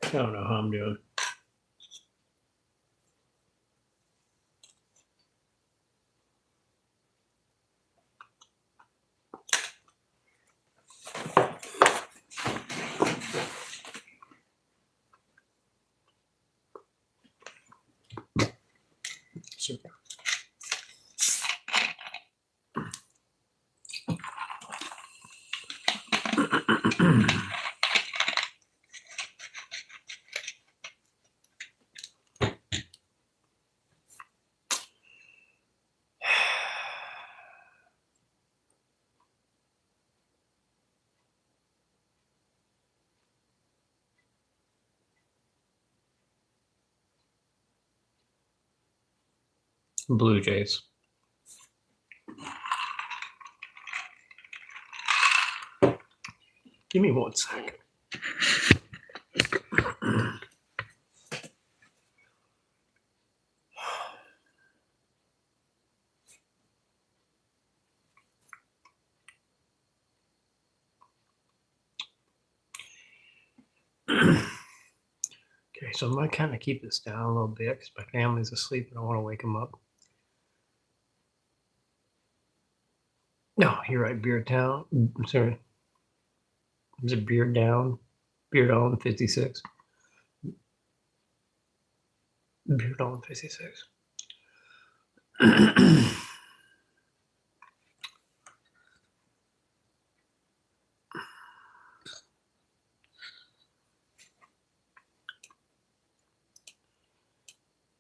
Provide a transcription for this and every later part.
I don't know how I'm doing. Super. Blue Jays. Give me 1 second. Okay, so I'm going to kind of keep this down a little bit because my family's asleep and I want to wake them up. No, you're right. Beard Town. I'm sorry. Is it Beard Down? Beard on 56. Beard on 56.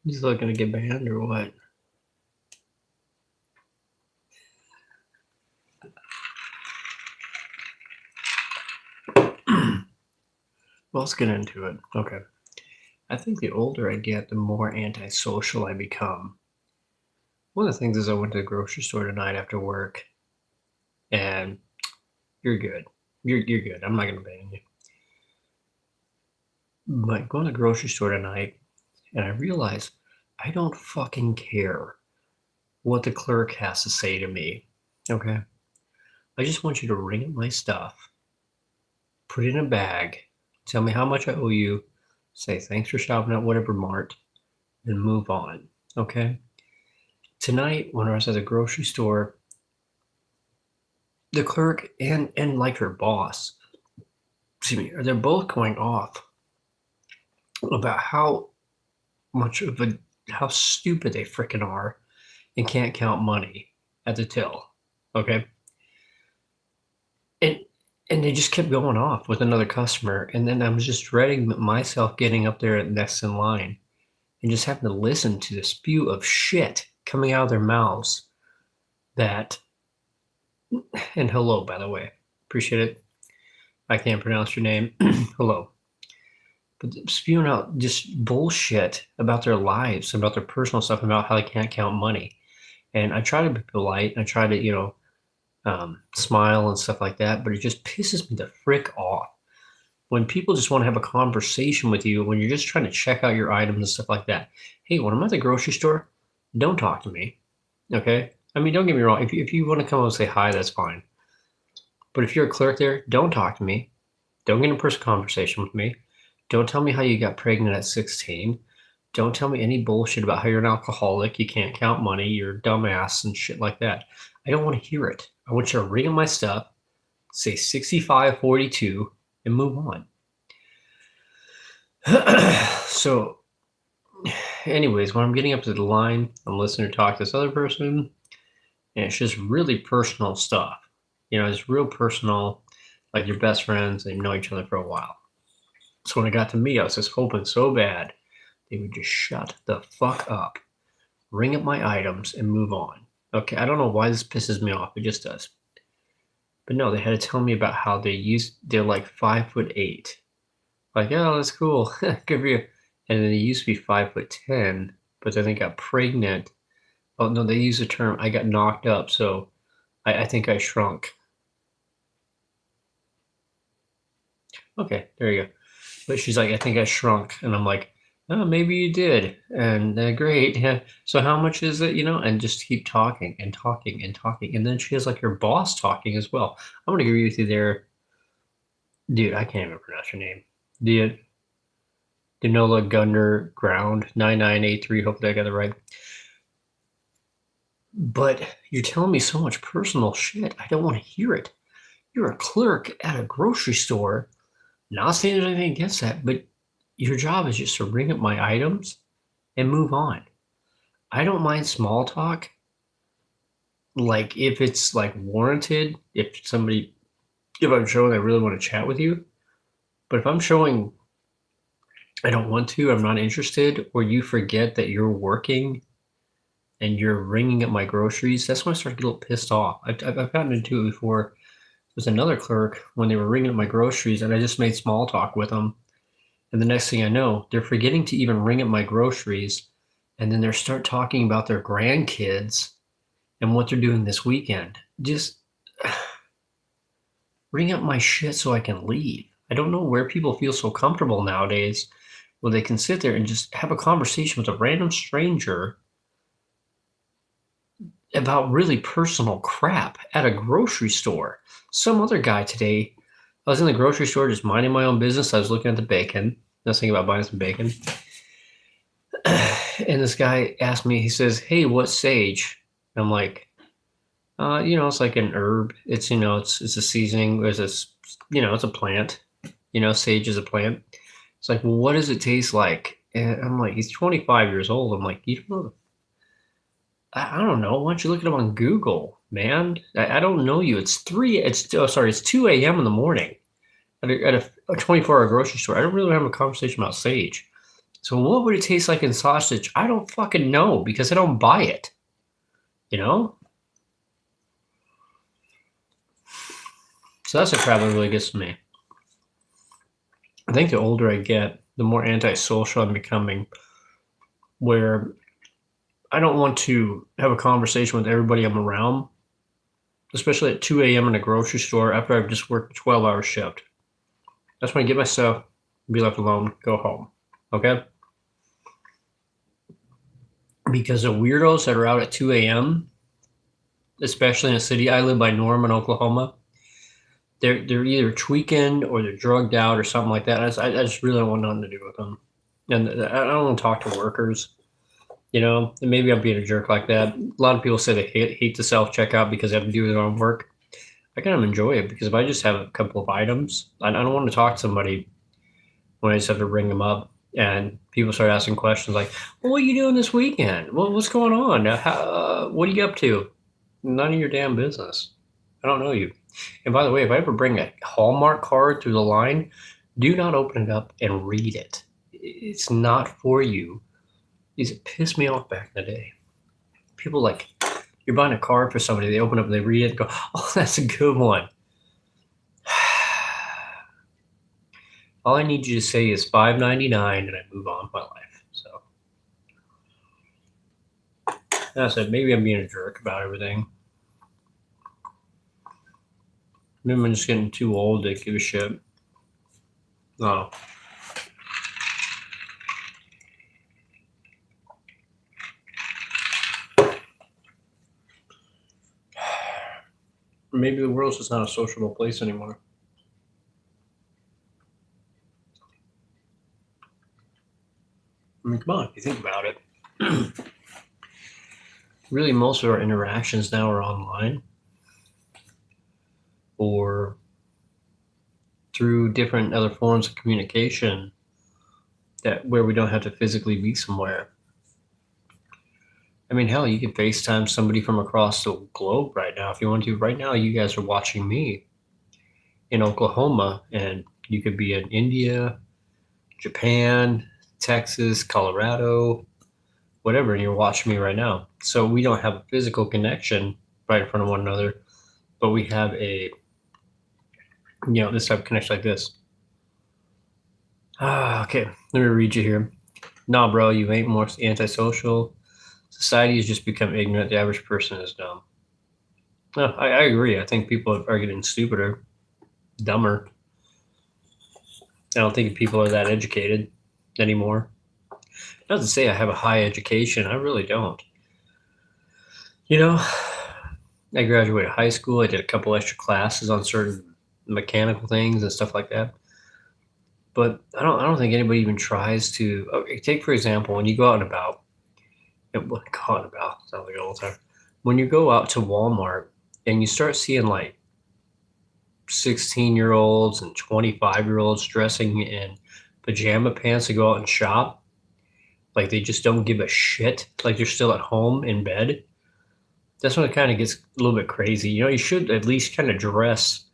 He's looking to get banned or what? Well, let's get into it. Okay. I think the older I get, the more antisocial I become. One of the things is I went to the grocery store tonight after work, and you're good. You're good. I'm not going to ban you. But going to the grocery store tonight, and I realized I don't fucking care what the clerk has to say to me. Okay? I just want you to ring up my stuff, put it in a bag, tell me how much I owe you, say thanks for shopping at whatever mart, and move on. Okay? Tonight, when I was at the grocery store, the clerk and like her boss, excuse me, they're both going off about how stupid they freaking are and can't count money at the till. Okay? And they just kept going off with another customer, and then I was just dreading myself getting up there next in line and just having to listen to the spew of shit coming out of their mouths. That, and hello, by the way, appreciate it. I can't pronounce your name. Hello. But spewing out just bullshit about their lives, about their personal stuff, about how they can't count money. And I try to be polite, and I try to, smile and stuff like that, but it just pisses me the frick off when people just want to have a conversation with you when you're just trying to check out your items and stuff like that. Hey, when I'm at the grocery store, don't talk to me, okay? I mean, don't get me wrong. If you want to come and say hi, that's fine. But if you're a clerk there, don't talk to me. Don't get in a personal conversation with me. Don't tell me how you got pregnant at 16. Don't tell me any bullshit about how you're an alcoholic, you can't count money, you're a dumbass and shit like that. I don't want to hear it. I want you to ring up my stuff, say 6542, and move on. So, anyways, when I'm getting up to the line, I'm listening to talk to this other person, and it's just really personal stuff. It's real personal, like your best friends, and you know each other for a while. So when it got to me, I was just hoping so bad they would just shut the fuck up, ring up my items, and move on. Okay, I don't know why this pisses me off. It just does. But no, they had to tell me about how they're like 5'8". Like, oh, that's cool. Good for you. And then they used to be 5'10", but then they got pregnant. Oh no, they used the term I got knocked up, so I think I shrunk. Okay, there you go. But she's like, I think I shrunk. And I'm like, oh, maybe you did. And great. Yeah. So how much is it, and just keep talking and talking and talking. And then she has like her boss talking as well. I'm going to agree with you there. Dude, I can't even pronounce your name. Dude. Danola Gunner Ground 9983. Hopefully I got it right. But you're telling me so much personal shit. I don't want to hear it. You're a clerk at a grocery store. Not saying there's anything against that, but your job is just to ring up my items and move on. I don't mind small talk. Like if it's like warranted, if I'm showing I really want to chat with you. But if I'm showing I don't want to, I'm not interested, or you forget that you're working and you're ringing up my groceries, that's when I start to get a little pissed off. I've gotten into it before. There's another clerk when they were ringing up my groceries and I just made small talk with them. And the next thing I know, they're forgetting to even ring up my groceries. And then they start talking about their grandkids and what they're doing this weekend. Just ring up my shit so I can leave. I don't know where people feel so comfortable nowadays where they can sit there and just have a conversation with a random stranger about really personal crap at a grocery store. Some other guy today, I was in the grocery store just minding my own business. I was looking at the bacon. I was thinking about buying some bacon. And this guy asked me, he says, "Hey, what's sage?" And I'm like, it's like an herb. It's, it's a seasoning. It's a plant. Sage is a plant. It's like, well, what does it taste like? And I'm like, he's 25 years old. I'm like, you don't know. I don't know. Why don't you look it up on Google, man? I don't know you. It's 2 a.m. in the morning at a 24-hour grocery store. I don't really have a conversation about sage. So what would it taste like in sausage? I don't fucking know because I don't buy it. So that's the crap that really gets to me. I think the older I get, the more antisocial I'm becoming, where I don't want to have a conversation with everybody I'm around, especially at 2 a.m. in a grocery store after I've just worked a 12-hour shift. That's when I get my stuff, be left alone, go home. Okay? Because the weirdos that are out at 2 a.m., especially in a city, I live by Norman, Oklahoma, they're either tweaking or they're drugged out or something like that. I just really don't want nothing to do with them. And I don't want to talk to workers. And maybe I'm being a jerk like that. A lot of people say they hate the self-checkout because they have to do their own work. I kind of enjoy it because if I just have a couple of items, I don't want to talk to somebody when I just have to ring them up and people start asking questions like, well, what are you doing this weekend? Well, what's going on? What are you up to? None of your damn business. I don't know you. And by the way, if I ever bring a Hallmark card through the line, do not open it up and read it. It's not for you. It pissed me off back in the day. People like, you're buying a card for somebody, they open up and they read it and go, oh, that's a good one. All I need you to say is $5.99 and I move on with my life. So that's it. Maybe I'm being a jerk about everything. Maybe I'm just getting too old to give a shit. No. Maybe the world's just not a sociable place anymore. I mean, come on, if you think about it. Really, most of our interactions now are online or through different other forms of communication where we don't have to physically be somewhere. I mean, hell, you could FaceTime somebody from across the globe right now if you want to. Right now, you guys are watching me in Oklahoma, and you could be in India, Japan, Texas, Colorado, whatever, and you're watching me right now. So we don't have a physical connection right in front of one another, but we have a, this type of connection like this. Okay, let me read you here. Nah, bro, you ain't more antisocial. Society has just become ignorant. The average person is dumb. No, I agree. I think people are getting stupider, dumber. I don't think people are that educated anymore. Not to say I have a high education. I really don't. I graduated high school. I did a couple extra classes on certain mechanical things and stuff like that. But I don't think anybody even tries to. Okay, take for example, when you go out and about, go out and about sounds like all the time. When you go out to Walmart and you start seeing like 16-year-olds and 25-year-olds dressing in pajama pants to go out and shop, like they just don't give a shit, like they're still at home in bed. That's when it kind of gets a little bit crazy. You know, you should at least kind of dress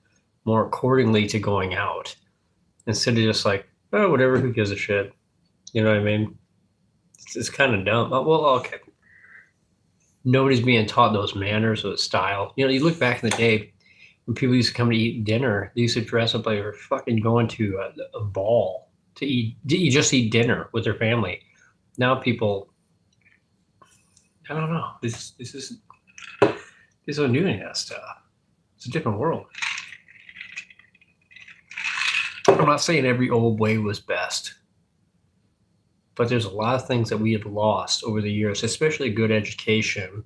more accordingly to going out instead of just like, oh, whatever, who gives a shit? You know what I mean? It's kind of dumb. Oh, well, okay. Nobody's being taught those manners or style. You know, you look back in the day when people used to come to eat dinner, they used to dress up like they're fucking going to a ball to eat. You just eat dinner with their family. Now people, I don't know. They don't do any of that stuff. It's a different world. I'm not saying every old way was best, but there's a lot of things that we have lost over the years, especially good education.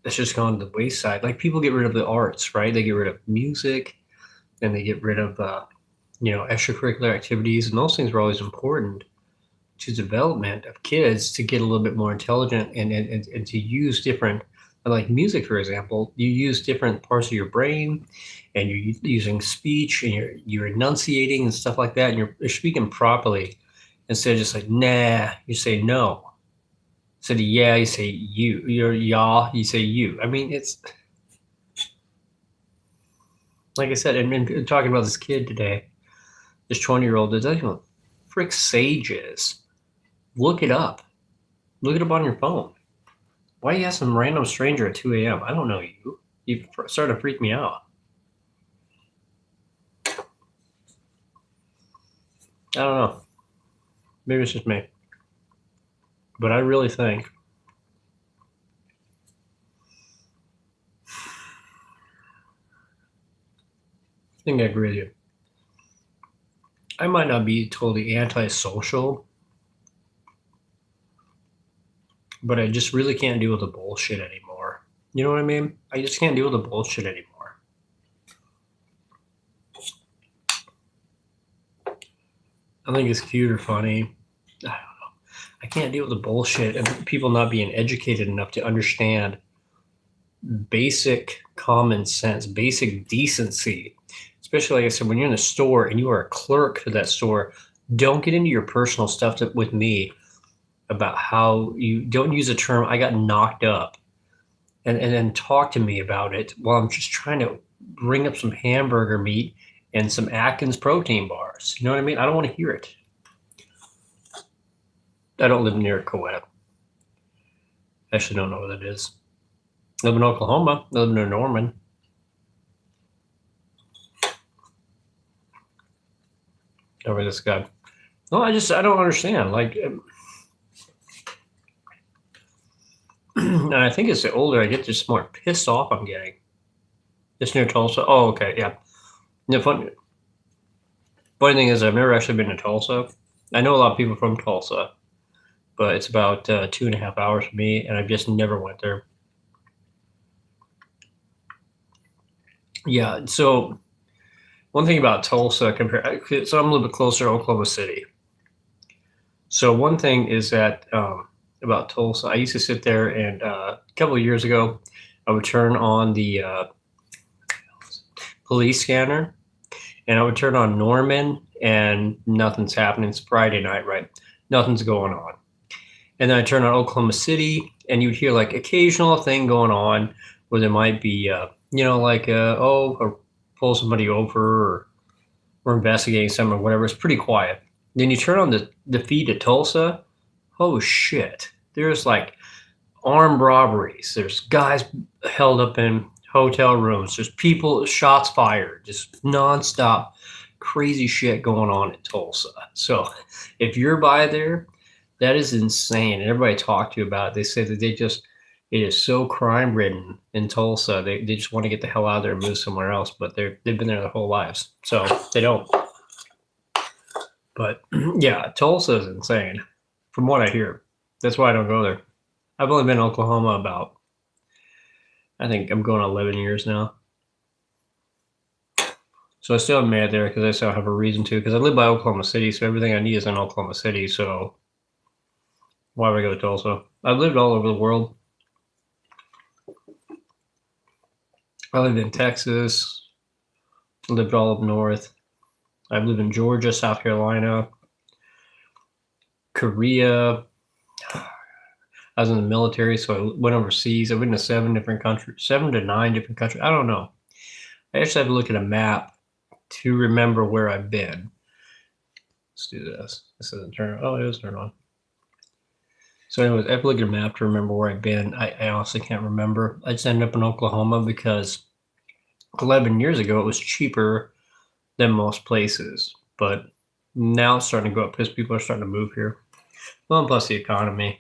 That's just gone to the wayside. Like people get rid of the arts, right? They get rid of music, and they get rid of extracurricular activities, and those things were always important to development of kids to get a little bit more intelligent and to use different, like music, for example. You use different parts of your brain, and you're using speech, and you're enunciating and stuff like that, and you're speaking properly instead of just like nah. You say no. Instead of yeah, you say you. You're y'all. You say you. I mean, it's like I said, and talking about this kid today, this 20-year-old that doesn't even frick Sage is. Look it up. Look it up on your phone. Why you ask some random stranger at 2 a.m.? I don't know you. You started to freak me out. I don't know. Maybe it's just me. But I really think I agree with you. I might not be totally antisocial, but I just really can't deal with the bullshit anymore. You know what I mean? I just can't deal with the bullshit anymore. I think it's cute or funny. I don't know. I can't deal with the bullshit and people not being educated enough to understand basic common sense, basic decency. Especially, like I said, when you're in a store and you are a clerk for that store, don't get into your personal stuff with me about how you don't use the term I got knocked up and then talk to me about it while I'm just trying to bring up some hamburger meat and some Atkins protein bars. You know what I mean? I don't want to hear it. I don't live near Coed. I actually don't know what it is. I live in Oklahoma. I live near Norman. Over this guy. No, I don't understand. Like, and I think it's the older I get, just more pissed off I'm getting. It's near Tulsa. Oh, okay, yeah. The funny thing is, I've never actually been to Tulsa. I know a lot of people from Tulsa, but it's about 2.5 hours from me, and I just never went there. Yeah, so one thing about Tulsa so I'm a little bit closer to Oklahoma City. So one thing is that about Tulsa, I used to sit there and a couple of years ago, I would turn on the police scanner and I would turn on Norman and nothing's happening. It's Friday night, right? Nothing's going on. And then I turn on Oklahoma City and you'd hear like occasional thing going on where there might be, or pull somebody over or we're investigating something or whatever. It's pretty quiet. Then you turn on the feed to Tulsa. Oh shit. There's like armed robberies. There's guys held up in hotel rooms. There's people, shots fired, just nonstop crazy shit going on in Tulsa. So if you're by there, that is insane. And everybody I talk to about it, they say that it is so crime ridden in Tulsa. They just want to get the hell out of there and move somewhere else, but they've been there their whole lives. So they don't. But yeah, Tulsa is insane from what I hear. That's why I don't go there. I've only been in Oklahoma about, I think I'm going on 11 years now. So I still haven't made it there because I still have a reason to. Because I live by Oklahoma City, so everything I need is in Oklahoma City. So why would I go to Tulsa? I've lived all over the world. I lived in Texas. I lived all up north. I've lived in Georgia, South Carolina, Korea. I was in the military, so I went overseas. I've been to 7 to 9 different countries. I don't know. I actually have to look at a map to remember where I've been. Let's do this. This doesn't turn on. Oh, it is turned on. So anyways, I have to look at a map to remember where I've been. I honestly can't remember. I just ended up in Oklahoma because 11 years ago it was cheaper than most places. But now it's starting to go up because people are starting to move here. Well, and plus the economy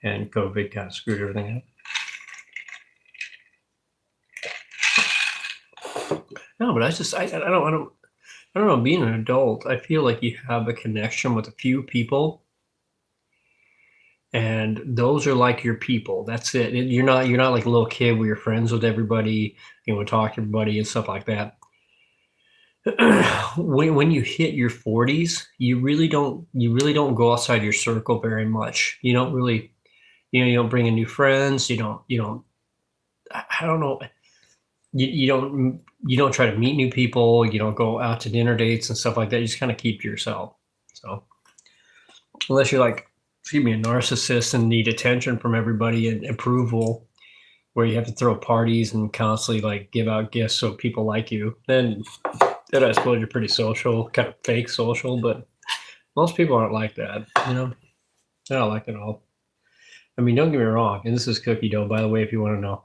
and COVID kind of screwed everything up. No, but I don't know. Being an adult, I feel like you have a connection with a few people, and those are like your people. That's it. You're not like a little kid where you're friends with everybody, you know, talk to everybody and stuff like that. When you hit your 40s, you really don't go outside your circle very much. You don't really, you don't bring in new friends. You don't. I don't know. You don't try to meet new people. You don't go out to dinner dates and stuff like that. You just kind of keep to yourself. So unless you're like, excuse me, a narcissist and need attention from everybody and approval, where you have to throw parties and constantly like give out gifts so people like you, then I suppose you're pretty social, kind of fake social. But most people aren't like that, you know. They're not like that at all. I mean, don't get me wrong, and this is cookie dough, by the way, if you want to know.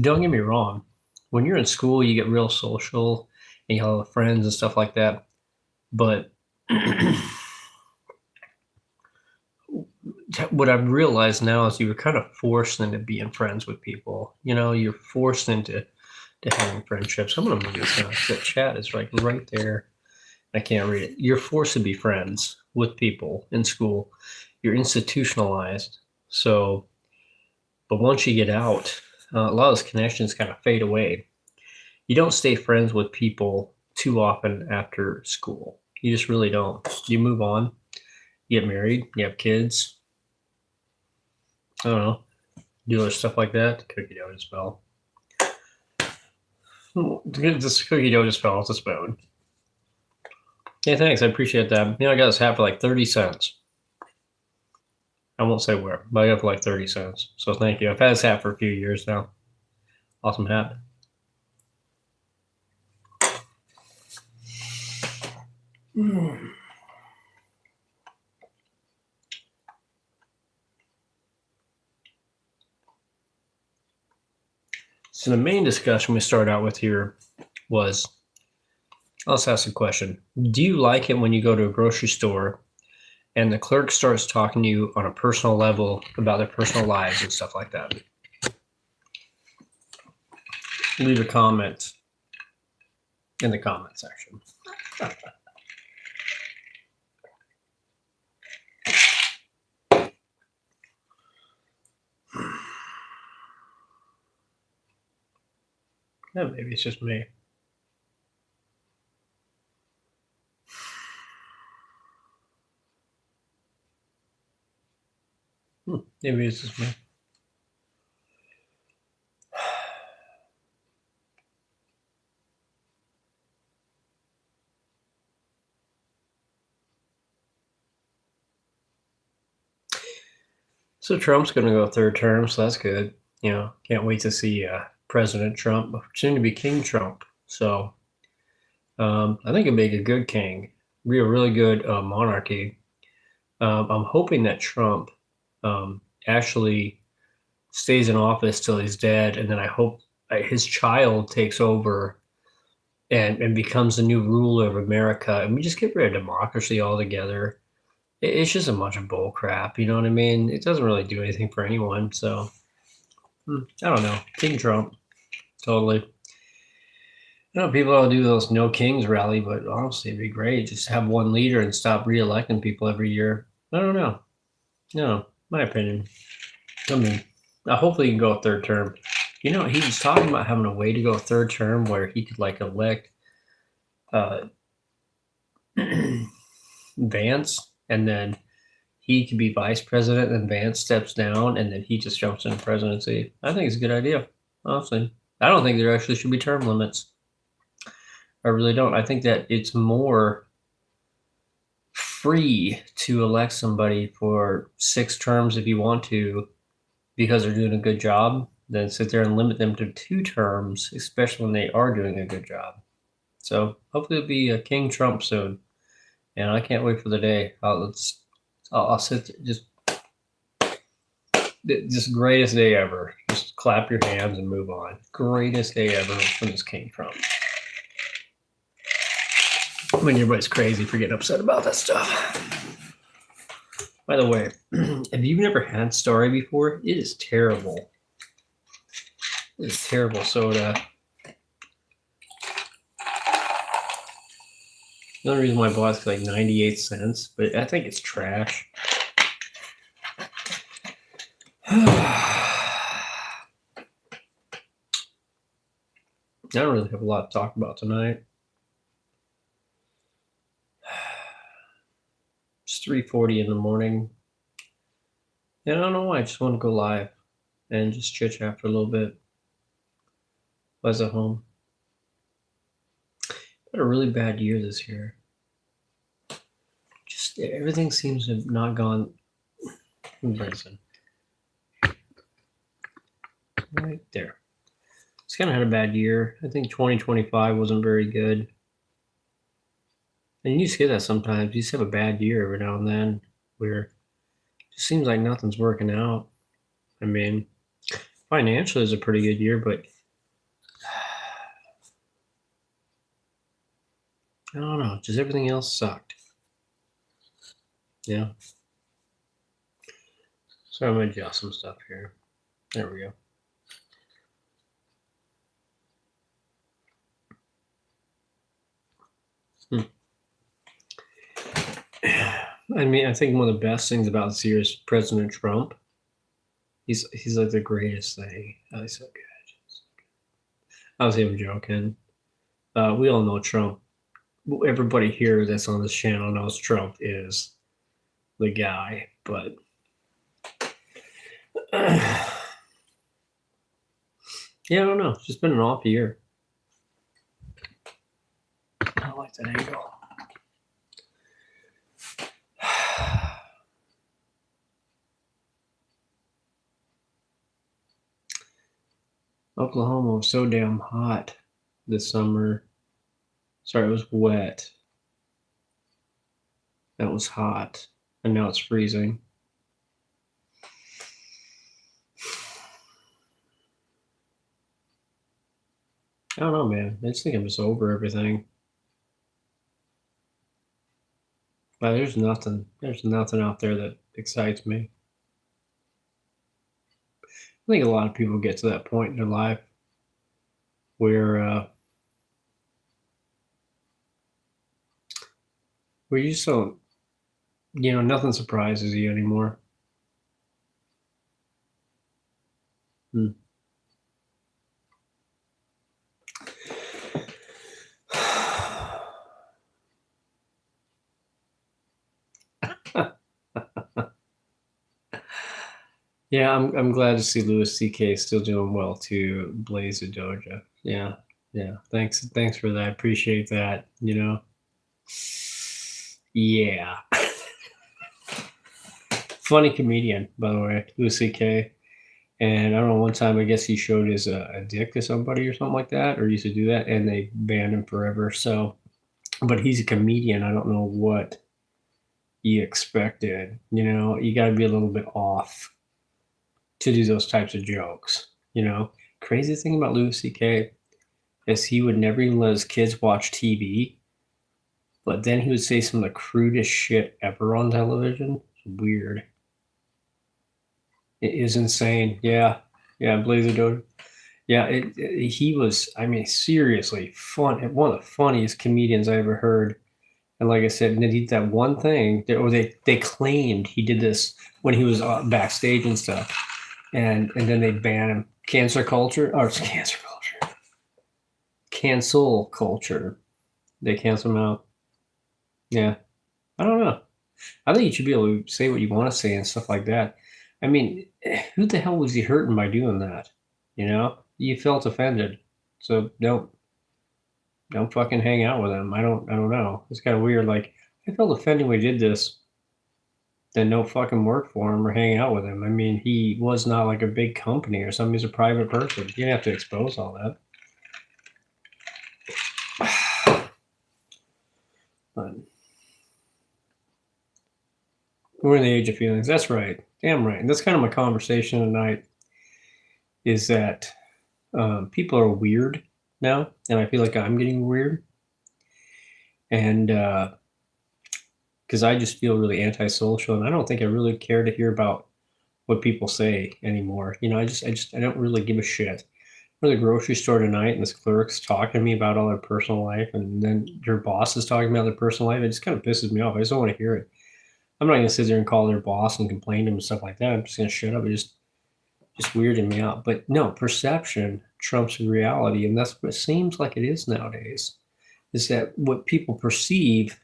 Don't get me wrong. When you're in school, you get real social and you have friends and stuff like that. But what I've realized now is you were kind of forced into being friends with people. You know, you're forced into having friendships. I'm gonna move this now. The chat is like right there. I can't read it. You're forced to be friends with people in school. You're institutionalized. So, but once you get out, a lot of those connections kind of fade away. You don't stay friends with people too often after school. You just really don't. You move on. You get married. You have kids. I don't know. Do other stuff like that. The cookie dough just fell. This cookie dough just fell off the spoon. Hey, thanks. I appreciate that. You know, I got this hat for like 30 cents. I won't say where, but I got it for like 30 cents. So thank you. I've had this hat for a few years now. Awesome hat. So the main discussion we start out with here was, let's ask a question. Do you like it when you go to a grocery store and the clerk starts talking to you on a personal level about their personal lives and stuff like that? Leave a comment in the comment section. Yeah, maybe it's just me. Maybe it's just me. So Trump's going to go third term, so that's good. You know, can't wait to see President Trump, soon to be King Trump. So I think it'd make a good king, be a really good monarchy. I'm hoping that Trump actually stays in office till he's dead, and then I hope his child takes over and becomes the new ruler of America, and we just get rid of democracy altogether. It's just a bunch of bull crap, you know what I mean? It doesn't really do anything for anyone, so I don't know. King Trump, totally. You know, people all do those no kings rally, but honestly, it'd be great just have one leader and stop re-electing people every year. I don't know. No, my opinion. I mean, hopefully you can go a third term. He was talking about having a way to go a third term where he could like elect Vance, and then he could be vice president, and Vance steps down, and then he just jumps into presidency. I think it's a good idea, honestly. I don't think there actually should be term limits. I really don't. I think that it's more free to elect somebody for 6 terms if you want to, because they're doing a good job, than sit there and limit them to 2 terms, especially when they are doing a good job. So hopefully it'll be a King Trump soon, and I can't wait for the day. I'll sit there, just greatest day ever. Just clap your hands and move on. Greatest day ever from this King Trump. I mean, everybody's crazy for getting upset about that stuff. By the way, if you've never had Starry before, it is terrible. It is terrible soda. The only reason why I bought it is like 98 cents, but I think it's trash. I don't really have a lot to talk about tonight. It's 3:40 in the morning. And I don't know why. I just want to go live and just chit chat for a little bit. Was at home. Had a really bad year this year. Just everything seems to have not gone. Bryson. Right there. It's kind of had a bad year. I think 2025 wasn't very good. And you just get that sometimes. You just have a bad year every now and then where it just seems like nothing's working out. I mean, financially is a pretty good year, but I don't know. Just everything else sucked. Yeah. So I'm going to adjust some stuff here. There we go. I mean, I think one of the best things about this year is President Trump. He's like the greatest thing. Oh, he's so good. I was even joking. We all know Trump. Everybody here that's on this channel knows Trump is the guy, but yeah, I don't know. It's just been an off year. I like that angle. Oklahoma was so damn hot this summer. Sorry, it was wet. That was hot. And now it's freezing. I don't know, man. I just think I'm just over everything. But there's nothing out there that excites me. I think a lot of people get to that point in their life where you just don't, nothing surprises you anymore. Yeah, I'm glad to see Louis C.K. still doing well too. Blaze of Doja. Yeah. Thanks for that. I appreciate that. Yeah. Funny comedian, by the way, Louis C.K. And I don't know, one time I guess he showed his a dick to somebody or something like that, or used to do that, and they banned him forever. So, but he's a comedian. I don't know what you expected. You got to be a little bit off to do those types of jokes. Crazy thing about Louis C.K. is he would never even let his kids watch TV, but then he would say some of the crudest shit ever on television. It's weird. It is insane. Yeah, Blaze of Doja. Yeah, he was, I mean, seriously fun. One of the funniest comedians I ever heard. And like I said, and then he did that one thing, they claimed he did this when he was backstage and stuff. And then they banned him Cancer culture? Oh, it's cancer culture. Cancel culture. They cancel them out. Yeah. I don't know. I think you should be able to say what you want to say and stuff like that. I mean, who the hell was he hurting by doing that? You know? You felt offended. So don't fucking hang out with him. I don't know. It's kind of weird. Like, I felt offended when he did this. Then don't fucking work for him or hang out with him. I mean, he was not like a big company or something. He's a private person. You didn't have to expose all that. But we're in the age of feelings. That's right. Damn right. And that's kind of my conversation tonight, is that people are weird now, and I feel like I'm getting weird. And because I just feel really antisocial, and I don't think I really care to hear about what people say anymore. You know, I don't really give a shit. We're at the grocery store tonight, and this clerk's talking to me about all their personal life, and then your boss is talking about their personal life. It just kind of pisses me off. I just don't want to hear it. I'm not gonna sit there and call their boss and complain to him and stuff like that. I'm just gonna shut up. It's just weirding me out. But no, perception trumps reality, and that's what it seems like it is nowadays. Is that what people perceive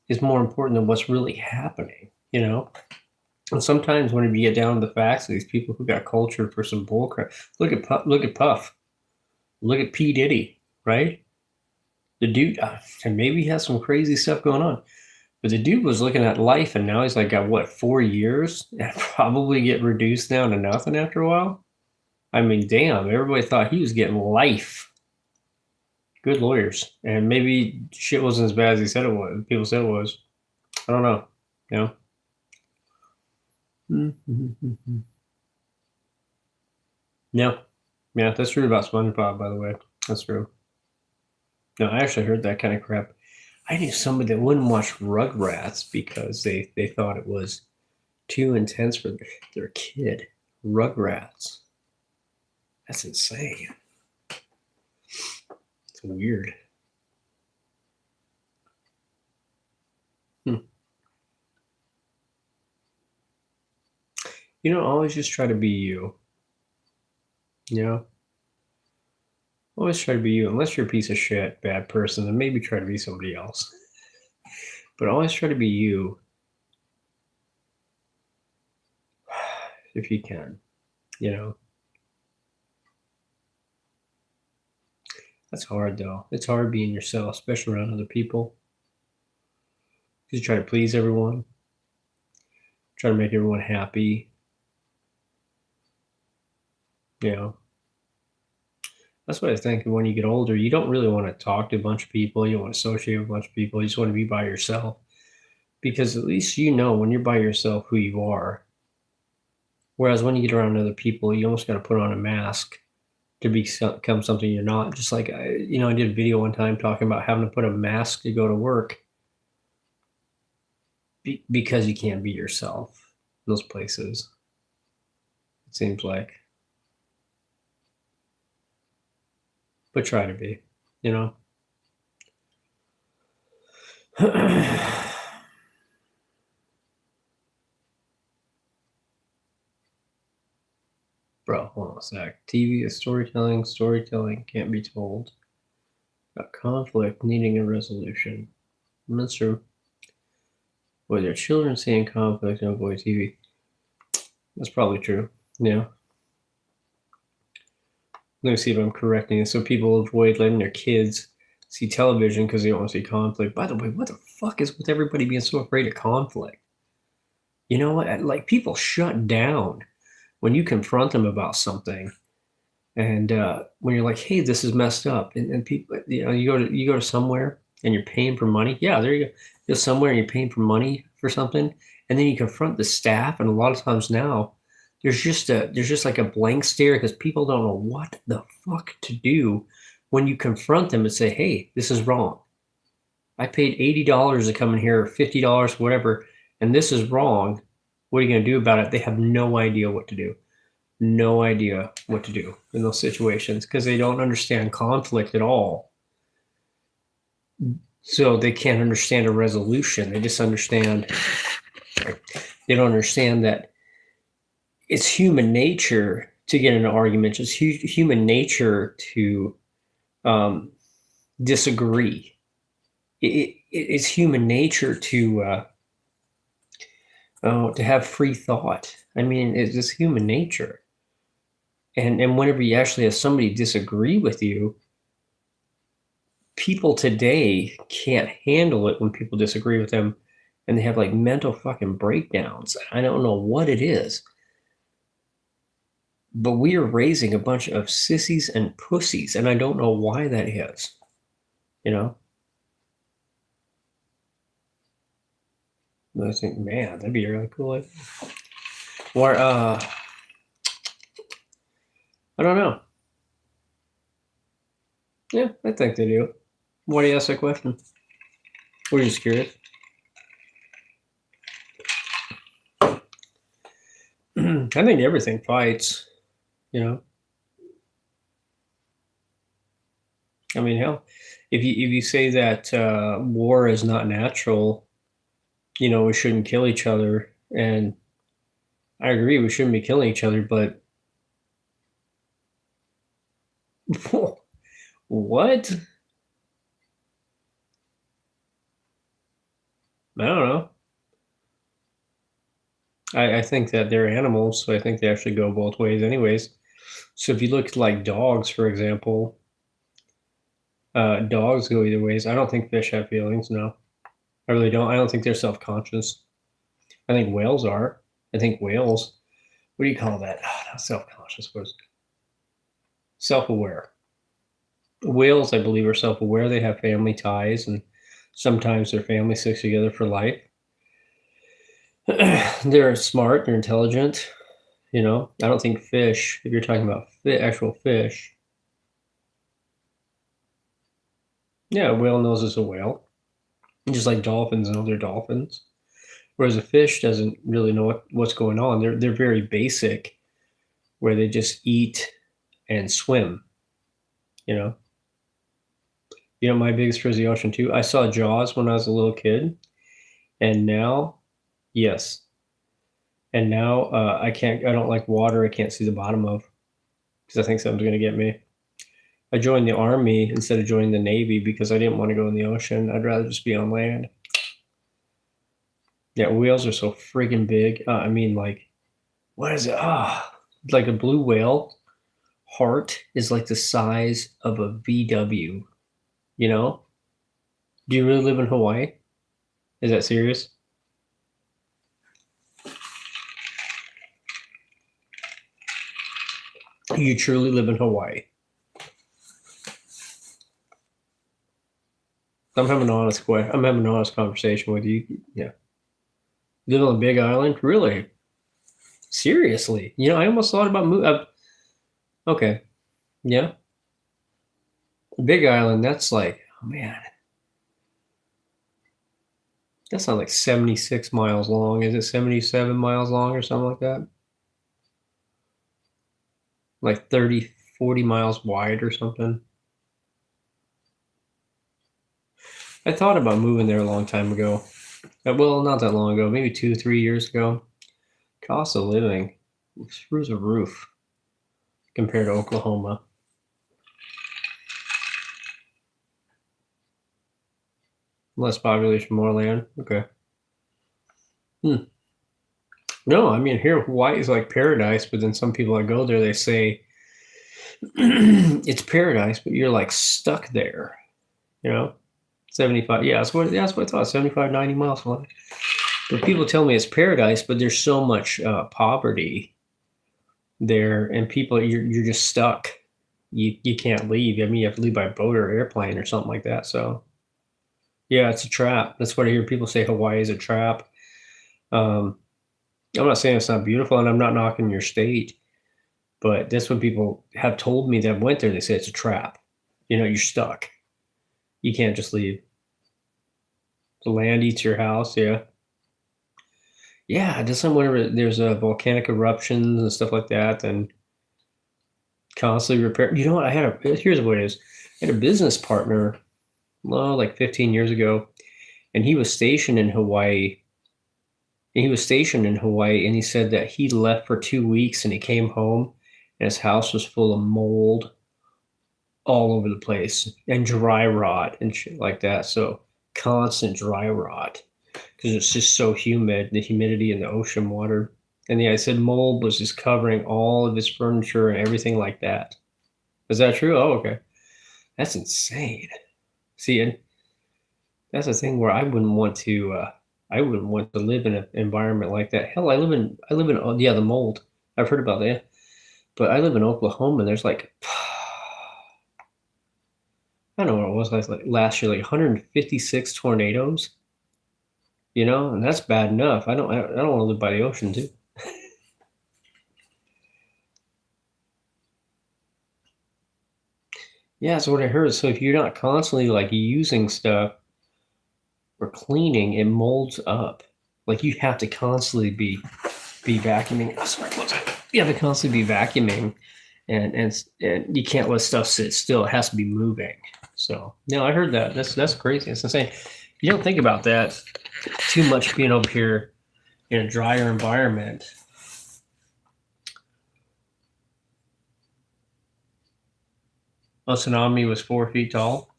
is more important than what's really happening, you know? And sometimes when you get down to the facts of these people who got cultured for some bullcrap, look at Puff, look at P. Diddy, right? The dude, and maybe he has some crazy stuff going on, but the dude was looking at life, and now he's like got what, 4 years, and probably get reduced down to nothing after a while. I mean, damn, everybody thought he was getting life. Good lawyers, and maybe shit wasn't as bad as he said it was. People said it was. I don't know. You know. No, yeah, that's true about SpongeBob, by the way. That's true. No, I actually heard that kind of crap. I knew somebody that wouldn't watch Rugrats because they thought it was too intense for their kid. Rugrats. That's insane. It's weird. You know, always just try to be you. You know? Always try to be you. Unless you're a piece of shit, bad person, then maybe try to be somebody else. But always try to be you. If you can. You know? That's hard, though. It's hard being yourself, especially around other people. Because you try to please everyone. Try to make everyone happy. You know? That's what I think. When you get older, you don't really want to talk to a bunch of people. You don't want to associate with a bunch of people. You just want to be by yourself. Because at least you know when you're by yourself who you are. Whereas when you get around other people, you almost got to put on a mask to become something you're not. Just like, I did a video one time talking about having to put a mask to go to work because you can't be yourself in those places. It seems like. But try to be, you know? Bro, hold on a sec. TV is storytelling. Storytelling can't be told. Got conflict needing a resolution. That's true. With your children seeing conflict and avoid TV. That's probably true. Yeah. Let me see if I'm correcting it. So people avoid letting their kids see television because they don't want to see conflict. By the way, what the fuck is with everybody being so afraid of conflict? You know what? Like, people shut down when you confront them about something. And when you're like, hey, this is messed up. And people, you go to somewhere and you're paying for money. Yeah, there you go. You go somewhere and you're paying for money for something. And then you confront the staff. And a lot of times now, there's just like a blank stare because people don't know what the fuck to do when you confront them and say, hey, this is wrong. I paid $80 to come in here, $50, whatever, and this is wrong. What are you going to do about it? They have no idea what to do. No idea what to do in those situations because they don't understand conflict at all. So they can't understand a resolution. They just understand, they don't understand that it's human nature to get in an argument. It's human nature to disagree. It's human nature to have free thought. I mean, it's just human nature. And whenever you actually have somebody disagree with you, people today can't handle it when people disagree with them, and they have like mental fucking breakdowns. I don't know what it is, but we are raising a bunch of sissies and pussies, and I don't know why that is. You know? And I think, man, that'd be a really cool idea. Or I don't know. Yeah, I think they do. Why do you ask that question? Were you just curious? I think everything fights, you know. I mean, hell, if you say that war is not natural, you know, we shouldn't kill each other, and I agree, we shouldn't be killing each other, but what? I don't know. I think that they're animals, so I think they actually go both ways anyways. So if you look at like dogs, for example, dogs go either ways. I don't think fish have feelings, no. I really don't. I don't think they're self-conscious. I think whales are. I think whales, what do you call that? Not self-conscious, but self-aware. Whales, I believe, are self-aware. They have family ties, and sometimes their family sticks together for life. They're smart, they're intelligent, you know. I don't think fish, if you're talking about actual fish, yeah, a whale knows it's a whale, just like dolphins know they're dolphins. Whereas a fish doesn't really know what's going on. They're very basic, where they just eat and swim, you know. You know, my biggest fear is the ocean too. I saw Jaws when I was a little kid, and now, yes, and now I can't. I don't like water. I can't see the bottom of, because I think something's gonna get me. I joined the army instead of joining the Navy because I didn't want to go in the ocean. I'd rather just be on land. Yeah, whales are so freaking big. I mean, like, what is it? Like a blue whale heart is like the size of a VW. You know? Do you really live in Hawaii? Is that serious? You truly live in Hawaii? I'm having an honest conversation with you. Yeah. You live on a big island? Really? Seriously? You know, I almost thought about moving. Okay. Yeah. Big Island, that's like, oh man, that's not like 76 miles long. Is it 77 miles long or something like that? Like 30, 40 miles wide or something? I thought about moving there a long time ago. Well, not that long ago, maybe 2, 3 years ago. Cost of living was through the roof compared to Oklahoma. Less population, more land. Okay. No, I mean, here Hawaii is like paradise, but then some people that go there, they say it's paradise, but you're like stuck there, you know? 75, yeah, that's what I thought, 75, 90 miles long. But people tell me it's paradise, but there's so much poverty there, and people, you're just stuck. You can't leave. I mean, you have to leave by boat or airplane or something like that. So, yeah, it's a trap. That's what I hear people say. Hawaii is a trap. I'm not saying it's not beautiful, and I'm not knocking your state, but that's what people have told me that went there. They say it's a trap. You know, you're stuck. You can't just leave. The land eats your house. Yeah. Yeah, just whenever there's volcanic eruptions and stuff like that, and constantly repair. You know what? Here's what it is. I had a business partner, well, like 15 years ago, and he was stationed in Hawaii. And he said that he left for 2 weeks and he came home, and his house was full of mold all over the place and dry rot and shit like that. So constant dry rot because it's just so humid, the humidity in the ocean water. And yeah, I said mold was just covering all of his furniture and everything like that. Is that true? Oh, okay. That's insane. See, and that's the thing where I wouldn't want to live in an environment like that. Hell, I live in, oh, yeah, the mold. I've heard about that, but I live in Oklahoma, and there's like, I don't know what it was like last year, like 156 tornadoes. And that's bad enough. I don't want to live by the ocean too. Yeah, that's what I heard. So if you're not constantly like using stuff or cleaning, it molds up. Like you have to constantly be vacuuming. Oh, sorry, close it. You have to constantly be vacuuming, and you can't let stuff sit still. It has to be moving. So no, I heard that. That's crazy. It's insane. You don't think about that too much being over here in a drier environment. A tsunami was 4 feet tall.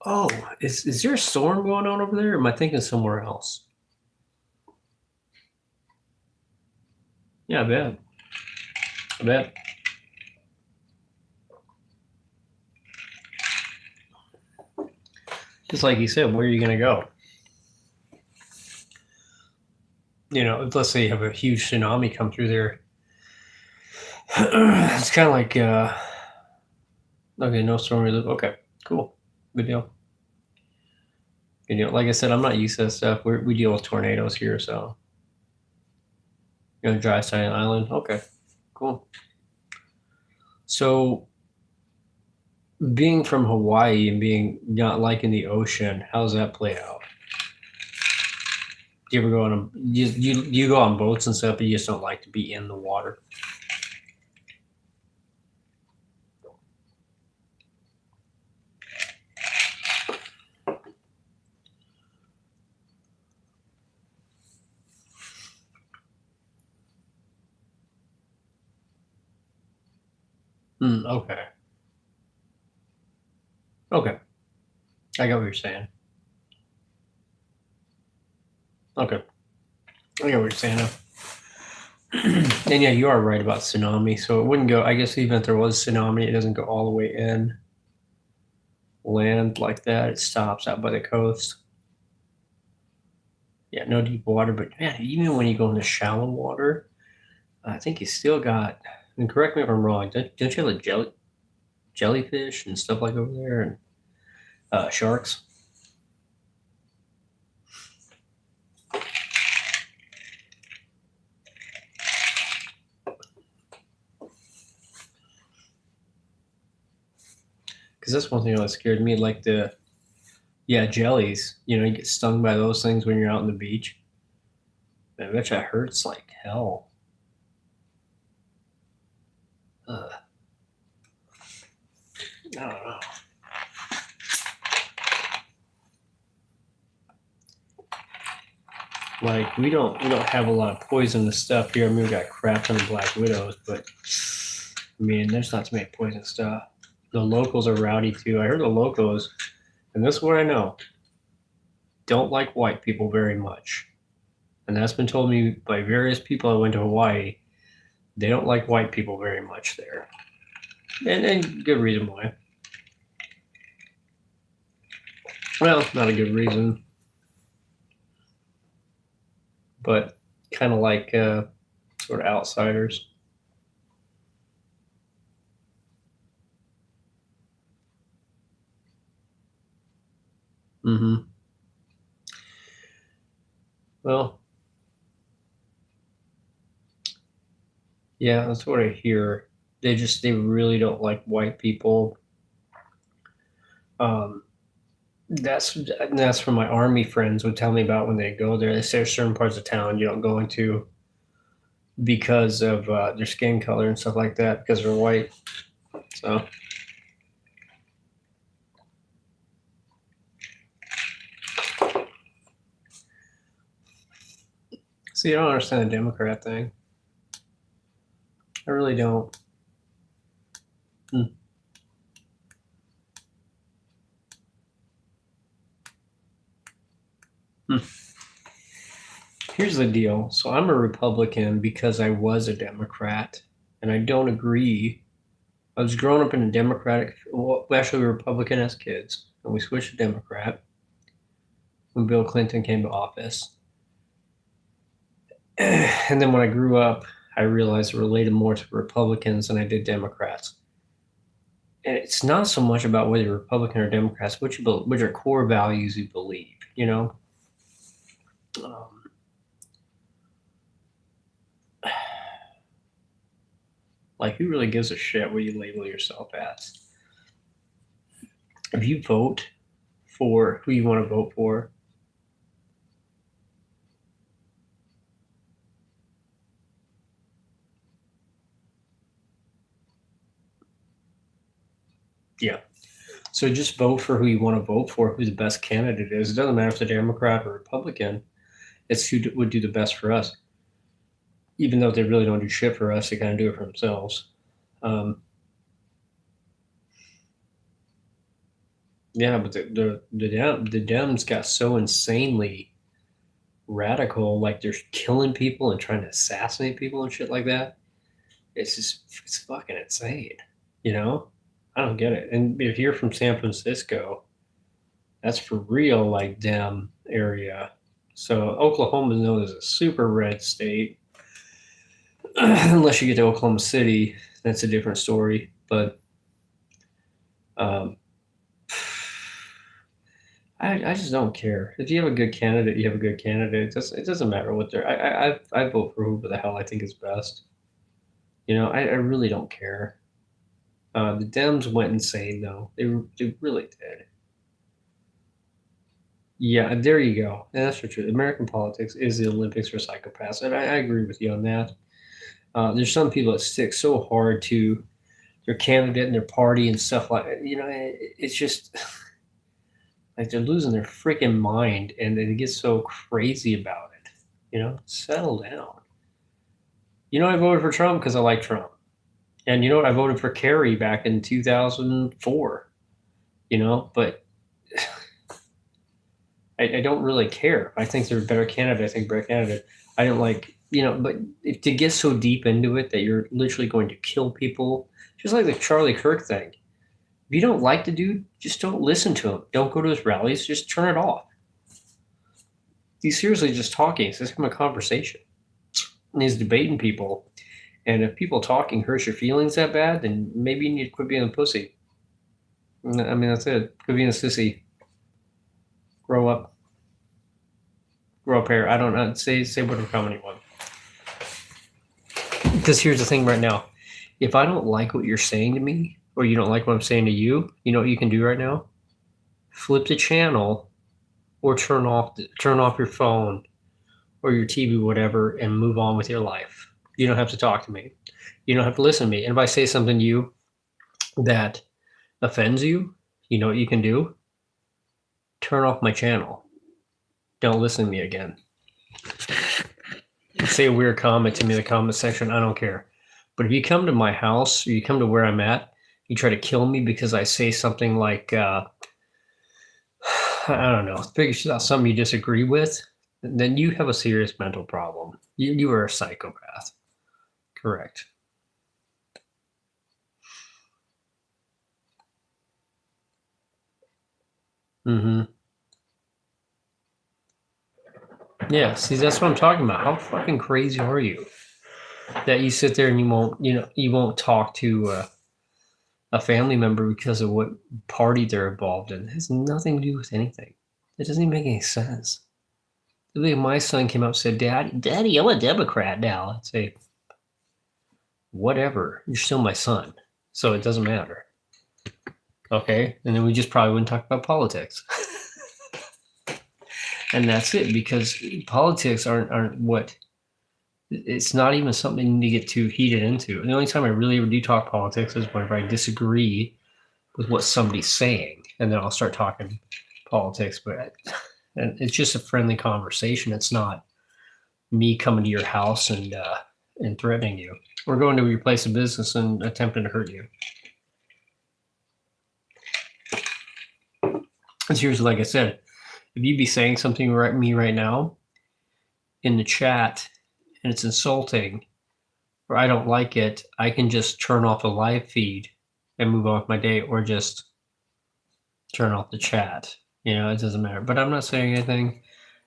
Oh, is there a storm going on over there? Or am I thinking somewhere else? Yeah, I bet. I bet. Just like you said, where are you going to go? Let's say you have a huge tsunami come through there. It's kind of like, okay, no storm relief. Okay, cool. Good deal. Like I said, I'm not used to that stuff. We deal with tornadoes here, so dry side island. Okay, cool. So, being from Hawaii and being not liking the ocean, how's that play out? Do you ever go on you go on boats and stuff, but you just don't like to be in the water? Okay. Okay. I got what you're saying. Okay. I got what you're saying now. And yeah, you are right about tsunami. So it wouldn't go, I guess even if there was tsunami, it doesn't go all the way in land like that. It stops out by the coast. Yeah, no deep water, but man, even when you go into shallow water, I think you still got, and correct me if I'm wrong, don't you have like jellyfish and stuff like over there and sharks? Because that's one thing that scared me, like yeah, jellies. You get stung by those things when you're out on the beach. I bet you it hurts like hell. I don't know. Like we don't have a lot of poisonous stuff here. I mean, we got crap and black widows, but I mean, there's not too many poison stuff. The locals are rowdy too. I heard the locals, and this is what I know, don't like white people very much. And that's been told me by various people I went to Hawaii. They don't like white people very much there. And good reason why. Well, not a good reason, but kind of like sort of outsiders. Mm-hmm. Well, yeah, that's what I hear. They really don't like white people. Um, that's from my army friends would tell me about when they go there. They say there's certain parts of town you don't go into because of their skin color and stuff like that because they're white. So, see, I don't understand the Democrat thing. I really don't. Here's the deal. So I'm a Republican because I was a Democrat, and I don't agree. I was growing up in a Democratic, well, actually, Republican as kids, and we switched to Democrat when Bill Clinton came to office. And then when I grew up, I realized I related more to Republicans than I did Democrats. And it's not so much about whether you're Republican or Democrats, which are core values you believe, you know? Like, who really gives a shit what you label yourself as? If you vote for who you want to vote for, yeah. So just vote for who you want to vote for, who the best candidate is. It doesn't matter if it's a Democrat or Republican. It's who would do the best for us. Even though they really don't do shit for us, they kind of do it for themselves. Yeah, but the Dems got so insanely radical, like they're killing people and trying to assassinate people and shit like that. It's fucking insane, you know? I don't get it. And if you're from San Francisco, that's for real, like Dem area. So Oklahoma is known as a super red state, unless you get to Oklahoma City, that's a different story. But um, I just don't care. If you have a good candidate, you have a good candidate. It doesn't matter what they're. I vote for who the hell I think is best. You know, I really don't care. The Dems went insane though. They really did. Yeah, there you go. And that's for true. American politics is the Olympics for psychopaths, and I agree with you on that. There's some people that stick so hard to their candidate and their party and stuff like you know. It's just like they're losing their freaking mind, and they get so crazy about it. You know, settle down. You know, I voted for Trump because I like Trump, and you know what? I voted for Kerry back in 2004. You know, but I don't really care. I think they're a better candidate. I think better candidate. I don't like, you know, but if to get so deep into it that you're literally going to kill people, just like the Charlie Kirk thing. If you don't like the dude, just don't listen to him. Don't go to his rallies. Just turn it off. He's seriously just talking. It's just a conversation. And he's debating people. And if people talking hurts your feelings that bad, then maybe you need to quit being a pussy. I mean, that's it. Quit being a sissy. Grow up. Grow up here. I don't know. Say whatever comment you want. Because here's the thing right now. If I don't like what you're saying to me, or you don't like what I'm saying to you, you know what you can do right now? Flip the channel or turn off your phone or your TV, whatever, and move on with your life. You don't have to talk to me. You don't have to listen to me. And if I say something to you that offends you, you know what you can do? Turn off my channel. Don't listen to me again. Say a weird comment to me in the comment section. I don't care. But if you come to my house or you come to where I'm at, you try to kill me because I say something like, I don't know, something you disagree with, then you have a serious mental problem. You are a psychopath. Correct. Mm-hmm. Yeah, see, that's what I'm talking about. How fucking crazy are you that you sit there and you won't talk to a family member because of what party they're involved in? It has nothing to do with anything. It doesn't even make any sense. If my son came up and said, Daddy, I'm a Democrat now. I'd say, whatever, you're still my son. So it doesn't matter. Okay? And then we just probably wouldn't talk about politics. And that's it, because politics aren't what, it's not even something you need to get too heated into. And the only time I really do talk politics is whenever I disagree with what somebody's saying. And then I'll start talking politics. But and it's just a friendly conversation. It's not me coming to your house and and threatening you, or going to your place of business and attempting to hurt you. And seriously, like I said, if you'd be saying something to me right now in the chat and it's insulting or I don't like it, I can just turn off the live feed and move on with my day, or just turn off the chat. You know, it doesn't matter. But I'm not saying anything.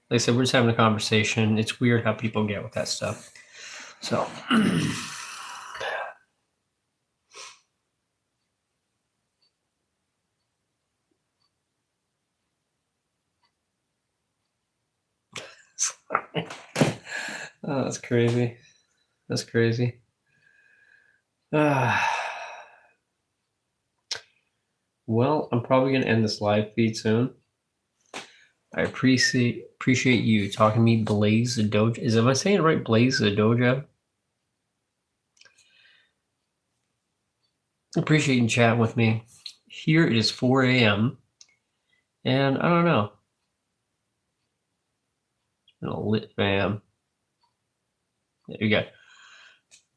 Like I said, we're just having a conversation. It's weird how people get with that stuff. So oh, that's crazy. That's crazy. Well, I'm probably gonna end this live feed soon. I appreciate you talking to me, Blaze the Dojo. Am I saying it right? Blaze the Dojo. Appreciate you chatting with me. Here it is 4 a.m. and I don't know. It's been a lit fam. There you go.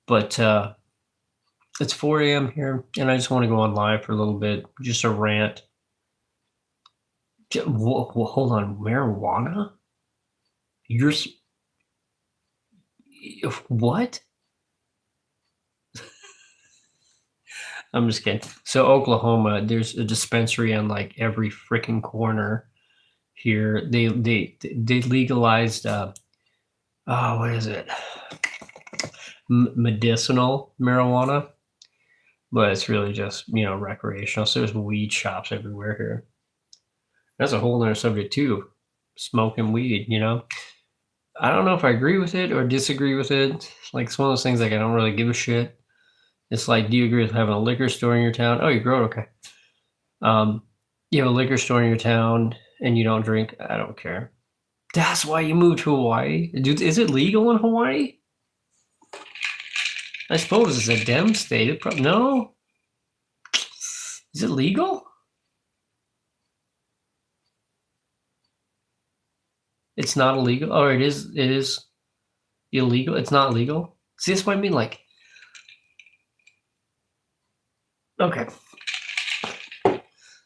But it's 4 a.m. here, and I just want to go on live for a little bit, just a rant. Hold on, marijuana? You're what? I'm just kidding. So Oklahoma, there's a dispensary on like every freaking corner here. They legalized what is it? Medicinal marijuana, but it's really just, you know, recreational. So there's weed shops everywhere here. That's a whole other subject too. Smoking weed, you know. I don't know if I agree with it or disagree with it. Like, it's one of those things, like, I don't really give a shit. It's like, do you agree with having a liquor store in your town? Oh, you grow it, okay. You have a liquor store in your town and you don't drink. I don't care. That's why you moved to Hawaii. Dude, is it legal in Hawaii? I suppose it's a Dem state. No. Is it legal? It's not illegal. Oh, it is. It is illegal. It's not legal. See, that's what I mean. Like, okay.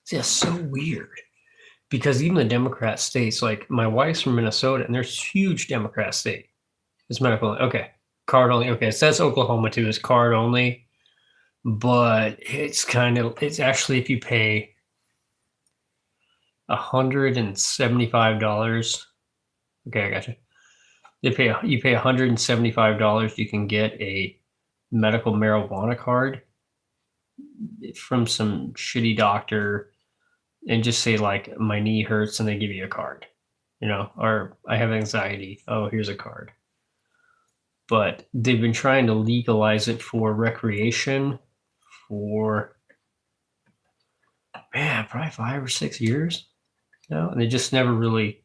See, that's so weird. Because even the Democrat states, like my wife's from Minnesota, and there's huge Democrat state. It's medical. Okay, card only. Okay, it says Oklahoma too. It's card only, but it's actually, if you pay $175. Okay, I got you. You pay $175. You can get a medical marijuana card from some shitty doctor, and just say like, my knee hurts, and they give you a card, you know, or I have anxiety. Oh, here's a card. But they've been trying to legalize it for recreation for, man, probably 5 or 6 years now, and they just never really,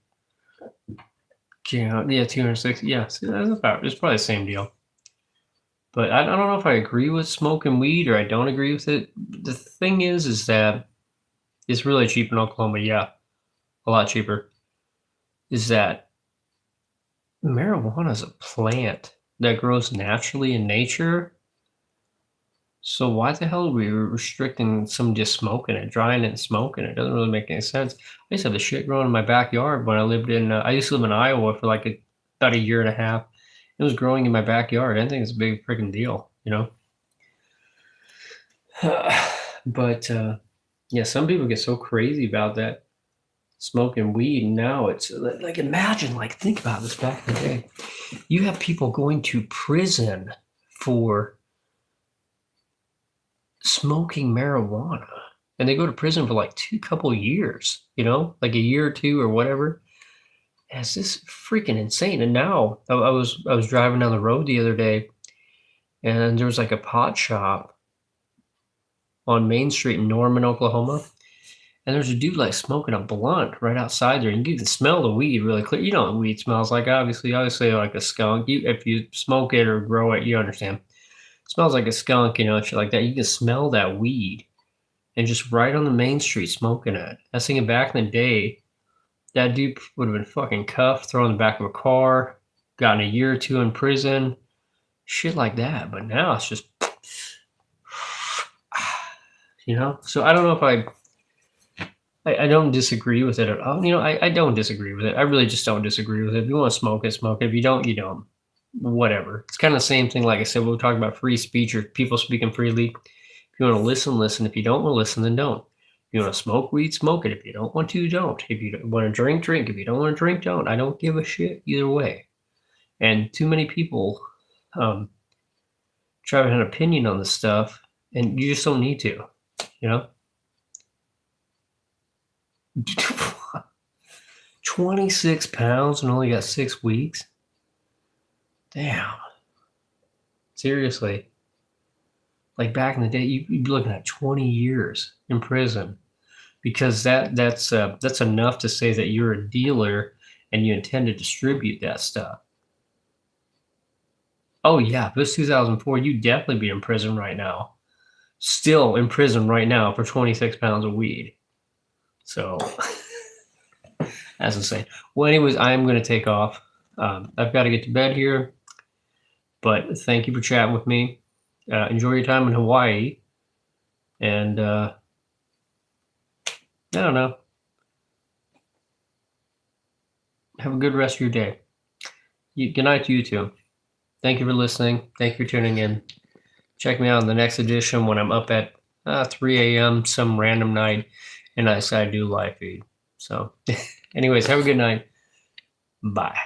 you know, 260. Yeah, so it's probably the same deal. But I don't know if I agree with smoking weed or I don't agree with it. The thing is that it's really cheap in Oklahoma. Yeah, a lot cheaper. Is that marijuana is a plant that grows naturally in nature. So why the hell are we restricting some just smoking it, drying it and smoking it? It doesn't really make any sense. I used to have the shit growing in my backyard when I lived in, I used to live in Iowa for like about a year and a half. It was growing in my backyard. I didn't think it's a big freaking deal, you know? But yeah, some people get so crazy about that smoking weed. And now it's like, imagine, like, think about this back in the day. You have people going to prison for smoking marijuana, and they go to prison for like couple years, you know, like a year or two or whatever. And it's just freaking insane. And now I was driving down the road the other day, and there was like a pot shop on Main Street in Norman, Oklahoma. And there's a dude like smoking a blunt right outside there, and you can smell the weed really clear. You know what weed smells like, obviously like a skunk. If you smoke it or grow it, you understand. It smells like a skunk, you know, shit like that. You can smell that weed, and just right on the main street smoking it. I was thinking, back in the day, that dude would have been fucking cuffed, thrown in the back of a car, gotten a year or two in prison. shit like that. But now it's just, So I don't know if I don't disagree with it at all. I don't disagree with it. I really just don't disagree with it. If you want to smoke it, smoke it. If you don't, you don't. Whatever. It's kind of the same thing. Like I said, we'll talk about free speech or people speaking freely. If you want to listen, listen. If you don't want to listen, then don't. If you want to smoke weed, smoke it. If you don't want to, don't. If you want to drink, drink. If you don't want to drink, don't. I don't give a shit either way. And too many people try to have an opinion on this stuff, and you just don't need to, you know? 26 pounds and only got 6 weeks? Damn. Seriously. Like back in the day, you'd be looking at 20 years in prison because that's enough to say that you're a dealer and you intend to distribute that stuff. Oh yeah, if it was 2004, you'd definitely be in prison right now. Still in prison right now for 26 pounds of weed. So that's insane. Well, anyways, I'm going to take off. I've got to get to bed here, but thank you for chatting with me. Enjoy your time in Hawaii, and I don't know. Have a good rest of your day. Good night to you too. Thank you for listening. Thank you for tuning in. Check me out in the next edition when I'm up at 3 a.m. some random night, and I decide to do live feed. So anyways, have a good night. Bye.